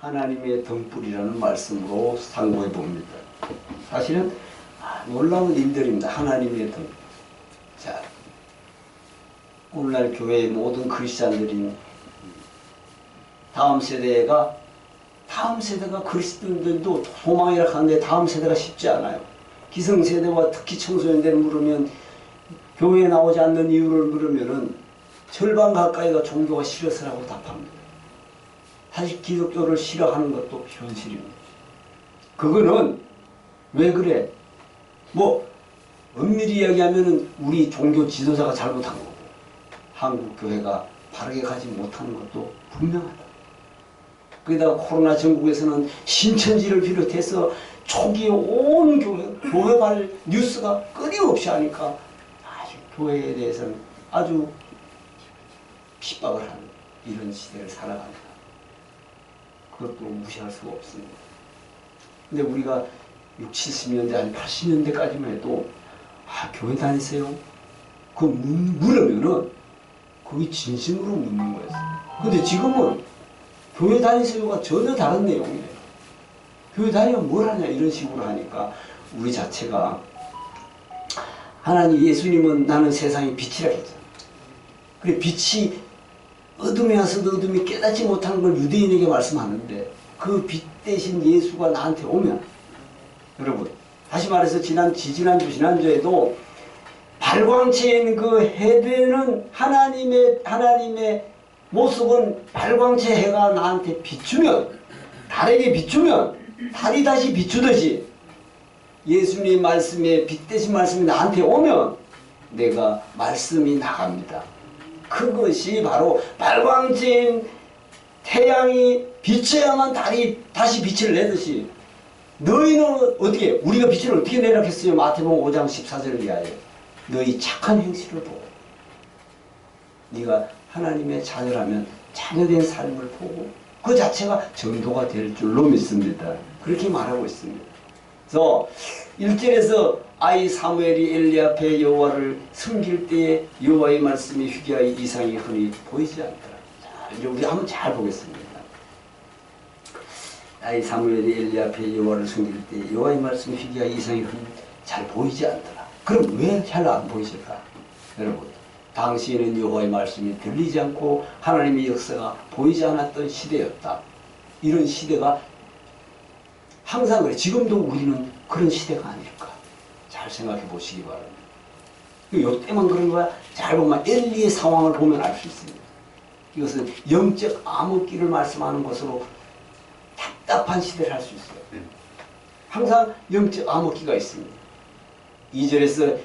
하나님의 등불이라는 말씀으로 상고해 봅니다. 사실은 놀라운 일들입니다. 하나님의 등. 자, 오늘날 교회의 모든 크리스찬들이 다음 세대가 그리스도인들도 소망이라 하는데 다음 세대가 쉽지 않아요. 기성세대와 특히 청소년들을 물으면 교회에 나오지 않는 이유를 물으면은 절반 가까이가 종교가 싫어서라고 답합니다. 사실 기독교를 싫어하는 것도 현실입니다. 그거는 왜 그래? 뭐 엄밀히 이야기하면은 우리 종교 지도자가 잘못한 거고 한국 교회가 바르게 가지 못하는 것도 분명하다. 거기다가 코로나 전국에서는 신천지를 비롯해서 초기에 온 교회발 뉴스가 끊임없이 하니까 교회에 대해서는 아주 핍박을 하는 이런 시대를 살아갑니다. 그것도 무시할 수가 없습니다. 근데 우리가 60, 70년대 아니 80년대까지만 해도 교회 다니세요? 그거 물으면은 그게 진심으로 묻는 거였어요. 근데 지금은 교회 다니세요가 전혀 다른 내용이에요. 교회 다니면 뭘 하냐 이런 식으로 하니까 우리 자체가 하나님 예수님은 나는 세상의 빛이라 했잖아요. 그래 빛이 어둠에 와서도 어둠이 깨닫지 못하는 걸 유대인에게 말씀하는데 그 빛 대신 예수가 나한테 오면 여러분 다시 말해서 지난주에도 발광체에 있는 그 해되는 하나님의 모습은 발광체 해가 나한테 비추면 달에게 비추면 달이 다시 비추듯이 예수님 말씀에 빛 대신 말씀이 나한테 오면 내가 말씀이 나갑니다. 그것이 바로 발광체인 태양이 비쳐야만 달이 다시 빛을 내듯이 너희는 어떻게 우리가 빛을 어떻게 내라 했어요? 마태복음 5장 14절을 위하여 너희 착한 행실을 보고 네가 하나님의 자녀라면 자녀된 삶을 보고 그 자체가 전도가 될 줄로 믿습니다. 그렇게 말하고 있습니다. 그래서 1절에서 아이 사무엘이 엘리 앞에 여호와를 섬길 때에 여호와의 말씀이 희귀하여 이상이 흔히 보이지 않더라. 자, 이제 우리 한번 잘 보겠습니다. 아이 사무엘이 엘리 앞에 여호와를 섬길 때에 여호와의 말씀이 희귀하여 이상이 흔히 잘 보이지 않더라. 그럼 왜 잘 안 보이실까? 여러분 당시에는 여호와의 말씀이 들리지 않고 하나님의 역사가 보이지 않았던 시대였다. 이런 시대가 항상 그래. 지금도 우리는 그런 시대가 아닐까. 잘 생각해 보시기 바랍니다. 요때만 그런 거야. 잘 보면 엘리의 상황을 보면 알 수 있습니다. 이것은 영적 암흑기를 말씀하는 것으로 답답한 시대를 할 수 있어요. 항상 영적 암흑기가 있습니다. 2절에서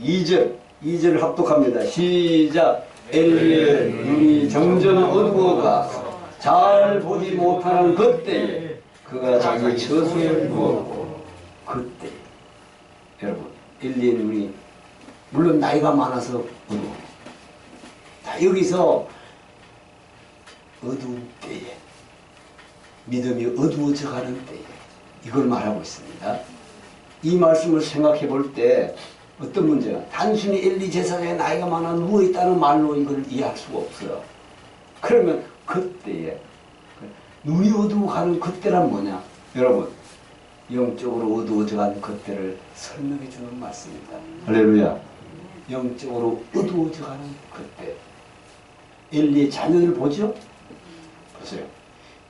2절을 합독합니다. 시작. 엘리의 눈이 점점 어두워가 잘 보지 못하는 그때에 그가 자기 처소에 누웠고 그때 여러분 엘리의 눈이 물론 나이가 많아서 어두워. 여기서 어두운 때에 믿음이 어두워져가는 때에 이걸 말하고 있습니다. 이 말씀을 생각해 볼 때 어떤 문제가 단순히 엘리 제사장의 나이가 많아 누워있다는 말로 이걸 이해할 수가 없어요. 그러면 그때에 눈이 어두워가는 그때란 뭐냐? 여러분 영적으로 어두워져가는 그때를 설명해 주는 말씀입니다. 할렐루야. 영적으로 어두워져가는 그때 엘리의 자녀를 보죠? 보세요.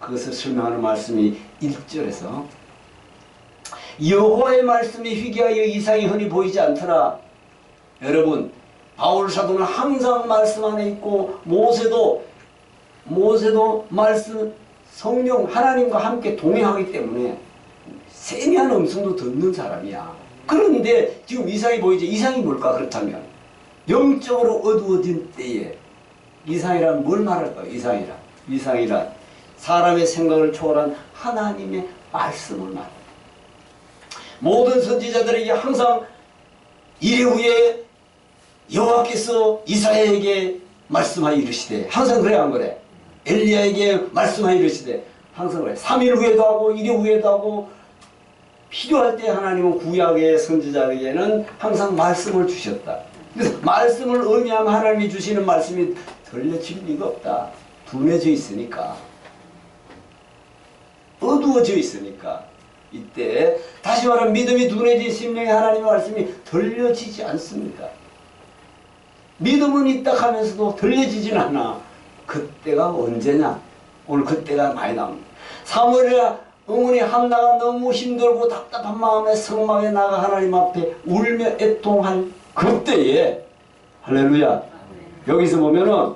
그것을 설명하는 말씀이 1절에서 여호와의 말씀이 희귀하여 이상이 흔히 보이지 않더라. 여러분 바울 사도는 항상 말씀 안에 있고 모세도 말씀 성령 하나님과 함께 동행하기 때문에 세미한 음성도 듣는 사람이야. 그런데 지금 이상이 보이지? 이상이 뭘까? 그렇다면 영적으로 어두워진 때에 이상이란 뭘 말할까요? 이상이란 사람의 생각을 초월한 하나님의 말씀을 말합니다. 모든 선지자들에게 항상 이래 후에 여호와께서 이사야에게 말씀하여 이르시되 항상 그래 안 그래? 엘리야에게 말씀하여 이르시되 항상 그래. 3일 후에도 하고 1일 후에도 하고 필요할 때 하나님은 구약의 선지자에게는 항상 말씀을 주셨다. 그래서 말씀을 의미하면 하나님이 주시는 말씀이 들려질 리가 없다. 둔해져 있으니까. 어두워져 있으니까 이때 다시 말하면 믿음이 둔해진 심령에 하나님의 말씀이 들려지지 않습니다. 믿음은 있다 하면서도 들려지진 않아. 그때가 언제냐? 오늘 그때가 많이 나옵니다. 사무엘이나 어머니 한나가 너무 힘들고 답답한 마음에 성막에 나가 하나님 앞에 울며 애통할 그때에 할렐루야. 여기서 보면은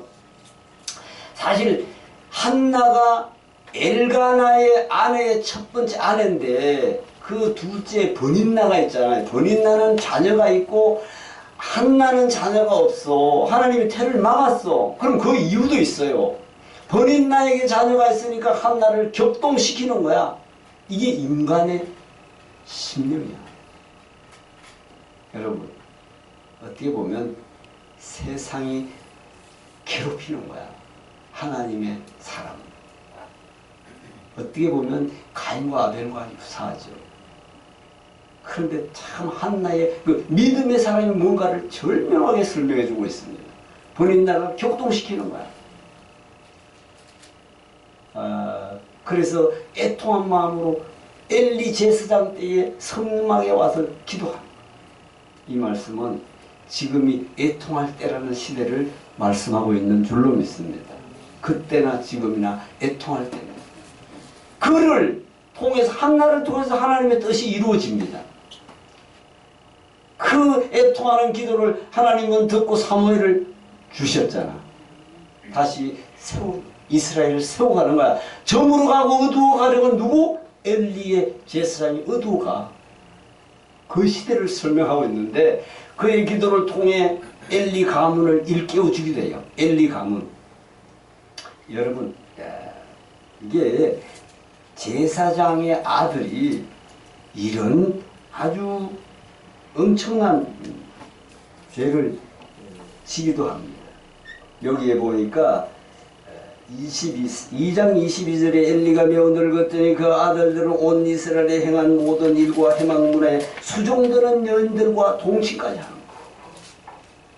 사실 한나가 엘가나의 아내의 첫 번째 아내인데 그 둘째 버닌나가 있잖아요. 버닌나는 자녀가 있고 한나는 자녀가 없어. 하나님이 태를 막았어. 그럼 그 이유도 있어요. 버닌나에게 자녀가 있으니까 한나를 격동시키는 거야. 이게 인간의 심령이야. 여러분, 어떻게 보면 세상이 괴롭히는 거야. 하나님의 사람. 어떻게 보면 가인과 아벨과 유사하죠. 그런데 참 한나의 그 믿음의 사람이 뭔가를 절명하게 설명해 주고 있습니다. 버닌나가 격동시키는 거야. 그래서 애통한 마음으로 엘리 제사장 때에 성막에 와서 기도합니다. 이 말씀은 지금이 애통할 때라는 시대를 말씀하고 있는 줄로 믿습니다. 그때나 지금이나 애통할 때는 그를 통해서 한나를 통해서 하나님의 뜻이 이루어집니다. 그 애통하는 기도를 하나님은 듣고 사무엘을 주셨잖아. 다시 이스라엘을 세워가는 거야. 저물어 가고 어두워 가려고 누구? 엘리의 제사장이 어두워가. 그 시대를 설명하고 있는데 그의 기도를 통해 엘리 가문을 일깨워 주기도 해요. 엘리 가문. 여러분, 이게 제사장의 아들이 이런 아주 엄청난 죄를 지기도 합니다. 여기에 보니까 2장 22절에 엘리가 매우 늙었더니 그 아들들은 온 이스라엘에 행한 모든 일과 해망문에 수종드는 여인들과 동침까지 하는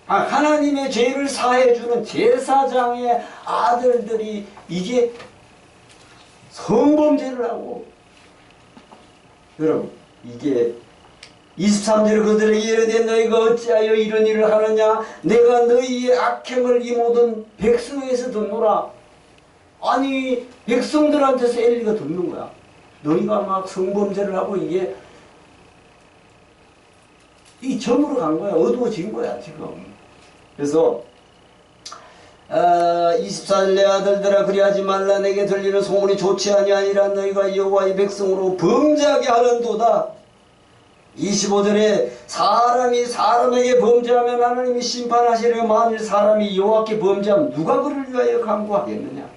거예요. 하나님의 죄를 사해주는 제사장의 아들들이 이제 성범죄를 하고, 여러분 이게 23절에 그들에게 이르되 너희가 어찌하여 이런 일을 하느냐? 내가 너희의 악행을 이 모든 백성에서 듣노라. 아니 백성들한테서 엘리가 듣는 거야. 너희가 막 성범죄를 하고 이게 이 점으로 간 거야. 어두워진 거야 지금. 그래서 24절 내 아들들아 그리하지 말라. 내게 들리는 소문이 좋지 아니하니라. 너희가 여호와의 백성으로 범죄하게 하는도다. 25절에 사람이 사람에게 범죄하면 하나님이 심판하시려. 만일 사람이 여호와께 범죄하면 누가 그를 위하여 간구하겠느냐.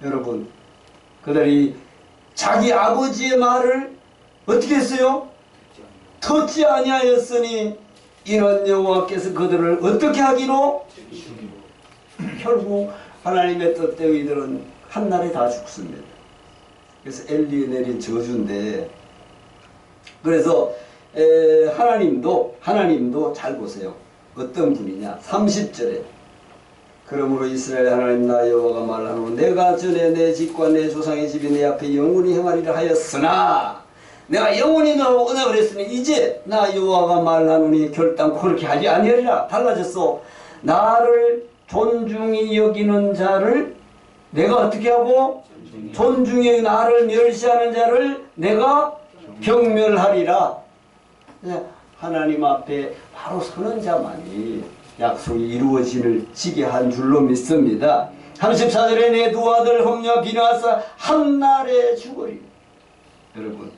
여러분, 그들이 자기 아버지의 말을 어떻게 했어요? 듣지 아니하였으니 이는 여호와께서 그들을 어떻게 하기로? 결국 하나님의 뜻대로 이들은 한날에 다 죽습니다. 그래서 엘리에 내린 저주인데, 그래서 하나님도 잘 보세요. 어떤 분이냐? 30절에 그러므로 이스라엘 하나님 나 여호와가 말하노 내가 전에 내 집과 내 조상의 집이 내 앞에 영원히 행하리라 하였으나 내가 영원히 너하고 언약을 했으니 이제 나 여호와가 말하노니 결단코 그렇게 하지 아니하리라. 달라졌어. 나를 존중히 여기는 자를 내가 어떻게 하고? 존중히 나를 멸시하는 자를 내가 경멸하리라. 하나님 앞에 바로 서는 자만이 약속이 이루어지게 한 줄로 믿습니다. 34절에 내 두 아들 홈냐 비나사 한날에 죽으리. 여러분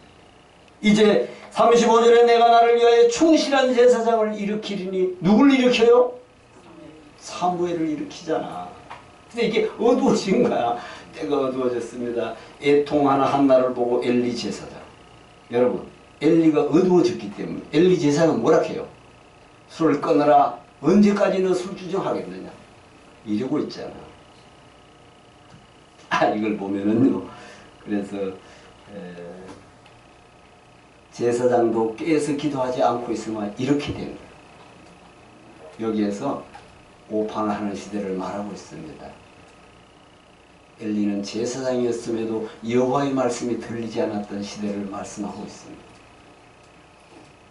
이제 35절에 내가 나를 위하여 충실한 제사장을 일으키리니 누굴 일으켜요? 사무엘을 일으키잖아. 근데 이게 어두워진 거야. 때가 어두워졌습니다. 애통하는 한나를 보고 엘리 제사장. 여러분 엘리가 어두워졌기 때문에 엘리 제사장은 뭐라 해요? 술을 끊어라. 언제까지는 술주정하겠느냐 이러고 있잖아. 이걸 보면은요. 그래서 제사장도 깨서 기도하지 않고 있으면 이렇게 됩니다. 여기에서 오판을 하는 시대를 말하고 있습니다. 엘리는 제사장이었음에도 여호와의 말씀이 들리지 않았던 시대를 말씀하고 있습니다.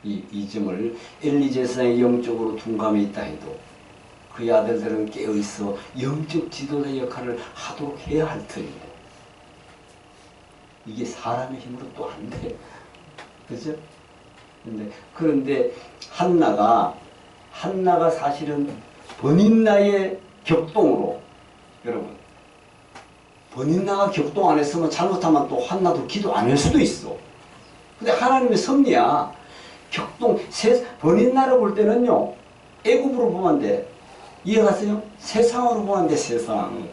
이 점을 엘리 제사장이 영적으로 둔감해 있다 해도 그의 아들들은 깨어있어 영적 지도자 역할을 하도록 해야 할 터인데 이게 사람의 힘으로 또 안 돼. 그죠? 그런데 한나가 사실은 버닌나의 격동으로, 여러분, 버닌나가 격동 안 했으면 잘못하면 또 한나도 기도 안 할 수도 있어. 근데 하나님의 섭리야. 버닌나를 볼 때는요, 애굽으로 보면 안 돼. 이해가세요? 세상으로 보면 안 돼, 세상.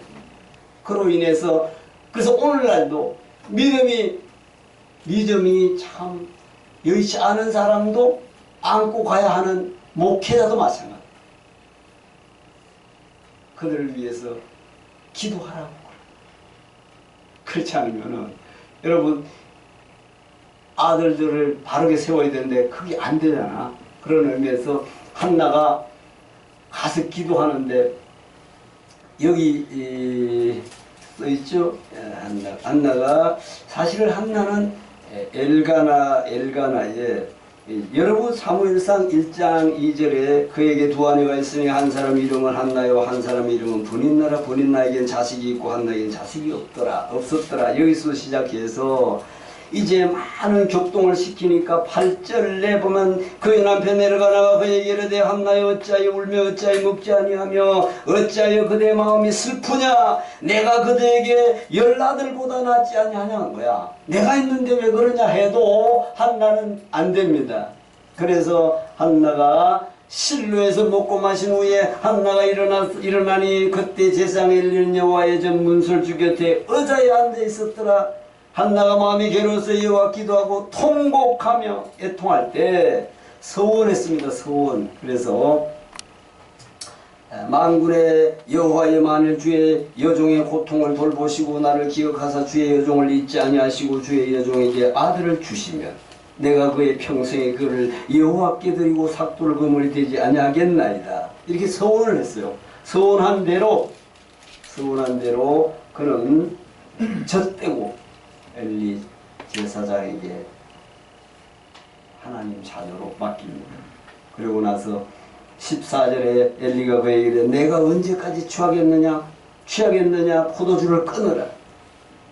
그로 인해서, 그래서 오늘날도 믿음이 참 여의치 않은 사람도 안고 가야 하는 목회자도 마찬가지. 그들을 위해서 기도하라고. 그렇지 않으면은 여러분 아들들을 바르게 세워야 되는데 그게 안 되잖아. 그런 의미에서 한나가 가서 기도하는데 여기 써있죠. 한나가 사실은 한나는 엘가나의 여러분 사무엘상 1장 2절에 그에게 두 아내가 있으니 한 사람 이름은 한나요 한 사람 이름은 브닌나라. 브닌나에겐 자식이 있고 한나에겐 자식이 없었더라. 여기서 시작해서 이제 많은 격동을 시키니까 8절에 보면 그의 남편 내려가나가 그에게 이르되 한나여 어찌하여 울며 어찌하여 먹지 아니하며 어찌하여 그대 마음이 슬프냐. 내가 그대에게 10아들보다 낫지 아니하냐는 거야. 내가 있는데 왜 그러냐 해도 한나는 안 됩니다. 그래서 한나가 실로에서 먹고 마신 후에 한나가 일어나니 그때 제사장에 일리는 여호와의 전 문설주 곁에 의자에 앉아 있었더라. 한나가 마음이 괴로워서 여호와 기도하고 통곡하며 애통할 때 서원했습니다. 서원. 그래서 만군의 여호와의 만일 주의 여종의 고통을 돌보시고 나를 기억하사 주의 여종을 잊지 아니하시고 주의 여종에게 아들을 주시면 내가 그의 평생에 그를 여호와께 드리고 삭도를 그물이 되지 아니하겠나이다. 이렇게 서원을 했어요. 서원한 대로 그는 젖대고 엘리 제사장에게 하나님 자녀로 맡깁니다. 그리고 나서 14절에 엘리가 그에게 이르되 내가 언제까지 취하겠느냐 포도주를 끊으라.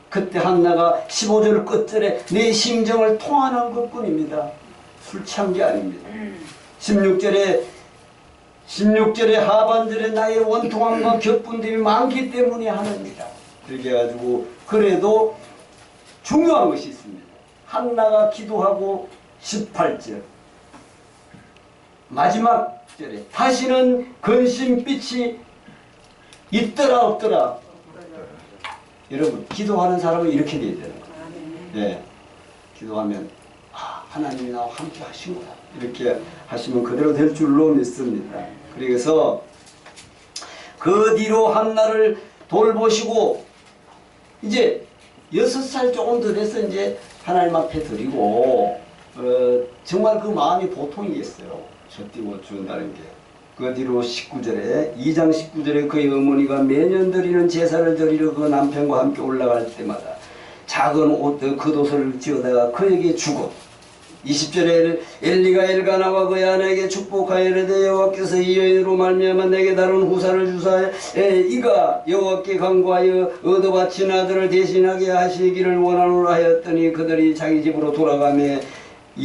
그때 한나가 15절 끝절에 내 심정을 통하는 것뿐입니다. 술 취한 게 아닙니다. 16절에 하반절에 나의 원통함과 격분됨이 많기 때문에 하느니라. 이렇게 해가지고 그래도 중요한 것이 있습니다. 한나가 기도하고 18절 마지막 절에 다시는 근심빛이 있더라 없더라. 여러분 기도하는 사람은 이렇게 돼야 되는 거예요. 네. 기도하면 하나님이 나와 함께 하시구나 이렇게 하시면 그대로 될 줄로 믿습니다. 그래서 그 뒤로 한나를 돌보시고 이제 6살 조금 더 돼서 이제 하나님 앞에 드리고 정말 그 마음이 보통이겠어요. 젖띠고 준다는 게. 그 뒤로 19절에 2장 19절에 그의 어머니가 매년 드리는 제사를 드리러 그 남편과 함께 올라갈 때마다 작은 옷 겉옷을 지어다가 그에게 주고 20절에 엘리가 엘가나와 그의 아내에게 축복하여 이르되 여호와께서 이 여인으로 말미암아 내게 다른 후사를 주사해 이가 여호와께 간구하여 얻어바친 아들을 대신하게 하시기를 원하노라 하였더니 그들이 자기 집으로 돌아가며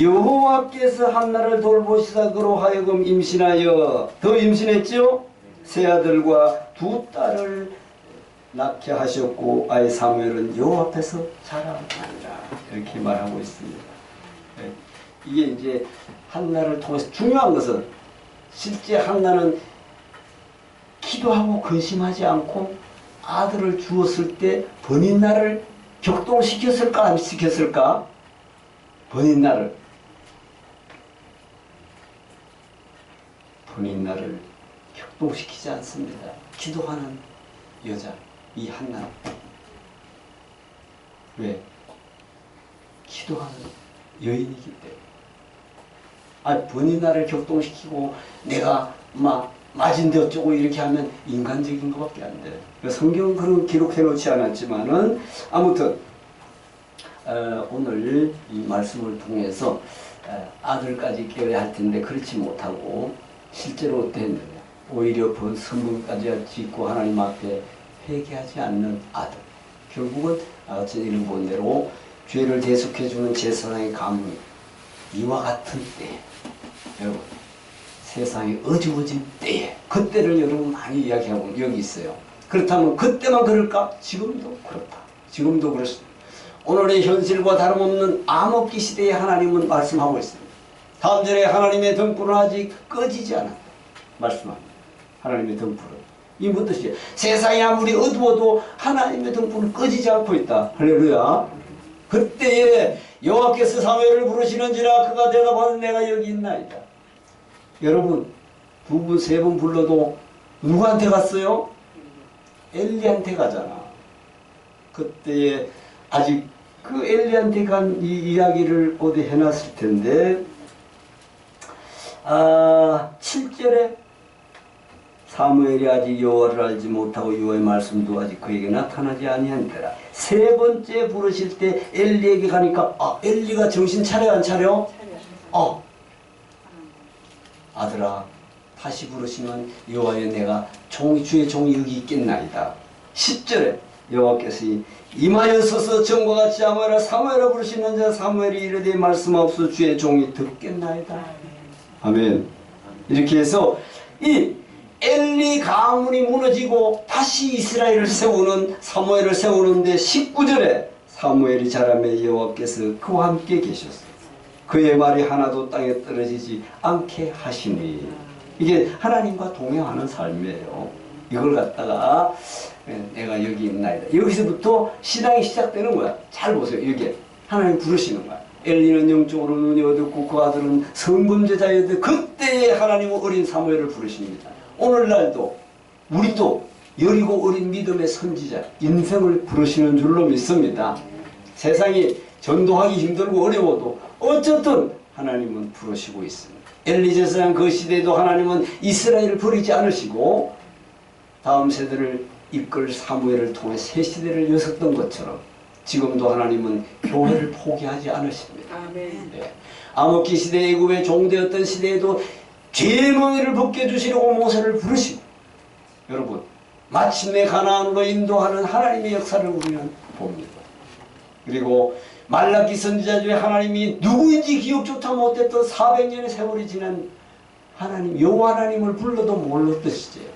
여호와께서 한나를 돌보시다 그로 하여금 임신하여 더 임신했죠. 세 아들과 두 딸을 낳게 하셨고 아이 사무엘은 여호와 앞에서 자라나니라 이렇게 말하고 있습니다. 이게 이제 한나를 통해서 중요한 것은 실제 한나는 기도하고 근심하지 않고 아들을 주었을 때 버닌나를 격동시켰을까 안 시켰을까? 버닌나를 격동시키지 않습니다. 기도하는 여자 이 한나. 왜? 기도하는 여인이기 때문에. 버닌나를 격동시키고 내가 막 맞은데 어쩌고 이렇게 하면 인간적인 것밖에 안 돼. 성경은 그런 기록해 놓지 않았지만은 아무튼 오늘 이 말씀을 통해서 아들까지 깨워야 할 텐데 그렇지 못하고 실제로 어땠느냐. 오히려 성문까지 짓고 하나님 앞에 회개하지 않는 아들. 결국은 아까 이런 본 대로 죄를 대속해주는 제사장의 가문이 이와 같은 때에 여러분 세상이 어지러진 때에 그때를 여러분 많이 이야기하고 여기 있어요. 그렇다면 그때만 그럴까? 지금도 그렇다. 지금도 그렇습니다. 오늘의 현실과 다름없는 암흑기 시대에 하나님은 말씀하고 있습니다. 다음 절에 하나님의 등불은 아직 꺼지지 않았다. 말씀합니다. 하나님의 등불은. 이 무슨 뜻이에요? 세상이 아무리 어두워도 하나님의 등불은 꺼지지 않고 있다. 할렐루야. 그때에 여호와께서 사무엘을 부르시는지라 그가 대답하는 내가 여기 있나이다. 여러분 2분 3분 불러도 누구한테 갔어요? 엘리한테 가잖아. 그때에 아직 그 엘리한테 간 이 이야기를 어디 해놨을 텐데 7절에 사무엘이 아직 여호와를 알지 못하고 여호와의 말씀도 아직 그에게 나타나지 아니한때라. 세 번째 부르실 때 엘리에게 가니까 엘리가 정신 차려 안 차려? 아들아 다시 부르시면 여호와여 내가 주의 종이 여기 있겠나이다. 10절에 여호와께서 임하여 서서 전과 같이 아무에라 사무엘아 부르시는 자 사무엘이 이르되 말씀하옵소서 주의 종이 듣겠나이다. 아멘. 이렇게 해서 이 엘리 가문이 무너지고 다시 이스라엘을 세우는 사무엘을 세우는데 19절에 사무엘이 자라매 여호와께서 그와 함께 계셨어요. 그의 말이 하나도 땅에 떨어지지 않게 하시니. 이게 하나님과 동행하는 삶이에요. 이걸 갖다가 내가 여기 있나이다. 여기서부터 신앙이 시작되는 거야. 잘 보세요. 여기에 하나님 부르시는 거야. 엘리는 영적으로 눈이 어둡고 그 아들은 성범죄자였는데 그때에 하나님은 어린 사무엘을 부르십니다. 오늘날도 우리도 여리고 어린 믿음의 선지자 인생을 부르시는 줄로 믿습니다. 세상이 전도하기 힘들고 어려워도 어쨌든 하나님은 부르시고 있습니다. 엘리 제사장 그 시대에도 하나님은 이스라엘을 버리지 않으시고 다음 세대를 이끌 사무엘을 통해 새 시대를 여셨던 것처럼 지금도 하나님은 교회를 포기하지 않으십니다. 아멘. 네. 암흑기 시대 애굽의 종되었던 시대에도 죄의 멍에를 벗겨주시려고 모세를 부르시고 여러분 마침내 가나안으로 인도하는 하나님의 역사를 우리는 봅니다. 그리고 말라기 선지자 중에 하나님이 누구인지 기억조차 못했던 400년의 세월이 지난 하나님 여호와 하나님을 불러도 몰랐던 시제예요.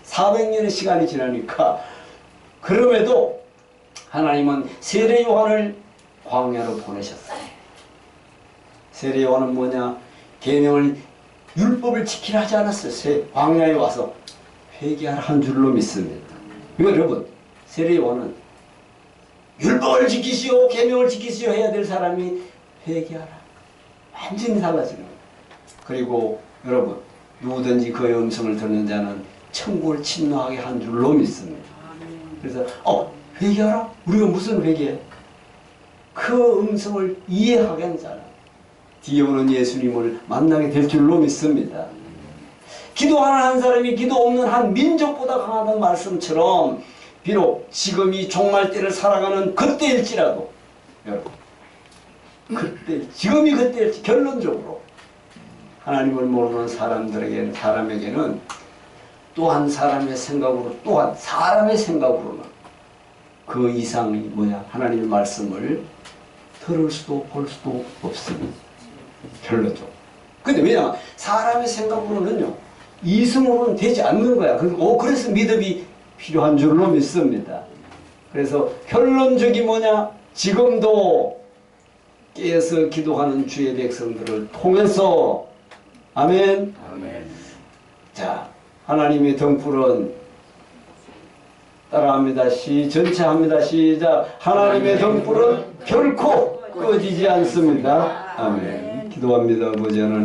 400년의 시간이 지나니까 그럼에도 하나님은 세례 요한을 광야로 보내셨어요. 세례 요한은 뭐냐? 계명을 율법을 지키라 하지 않았어요. 광야에 와서 회개하라 한 줄로 믿습니다. 이거 여러분 세례 요한은 율법을 지키시오 계명을 지키시오 해야 될 사람이 회개하라. 완전히 달라지는 거예요. 그리고 여러분 누구든지 그의 음성을 듣는 자는 천국을 침노하게 한 줄로 믿습니다. 그래서 회개하라? 우리가 무슨 회개해? 그 음성을 이해하게 한 사람 뒤에 오는 예수님을 만나게 될 줄로 믿습니다. 기도하는 한 사람이 기도 없는 한 민족보다 강하다는 말씀처럼 비록 지금 이 종말 때를 살아가는 그때일지라도 여러분 지금이 그때일지 결론적으로 하나님을 모르는 사람에게는 또한 사람의 생각으로 또한 사람의 생각으로는 그 이상이 뭐냐 하나님의 말씀을 들을 수도 볼 수도 없습니다. 결론적으로. 근데 왜냐 사람의 생각으로는요 이성으로는 되지 않는 거야. 그래서 믿음이 필요한 줄로 믿습니다. 그래서 결론적이 뭐냐 지금도 깨어서 기도하는 주의 백성들을 통해서 아멘. 아멘. 자 하나님의 등불은 따라합니다. 전체 합니다. 시작. 하나님의 등불은 결코 꺼지지 않습니다. 아멘. 기도합니다. 아버지 하나님.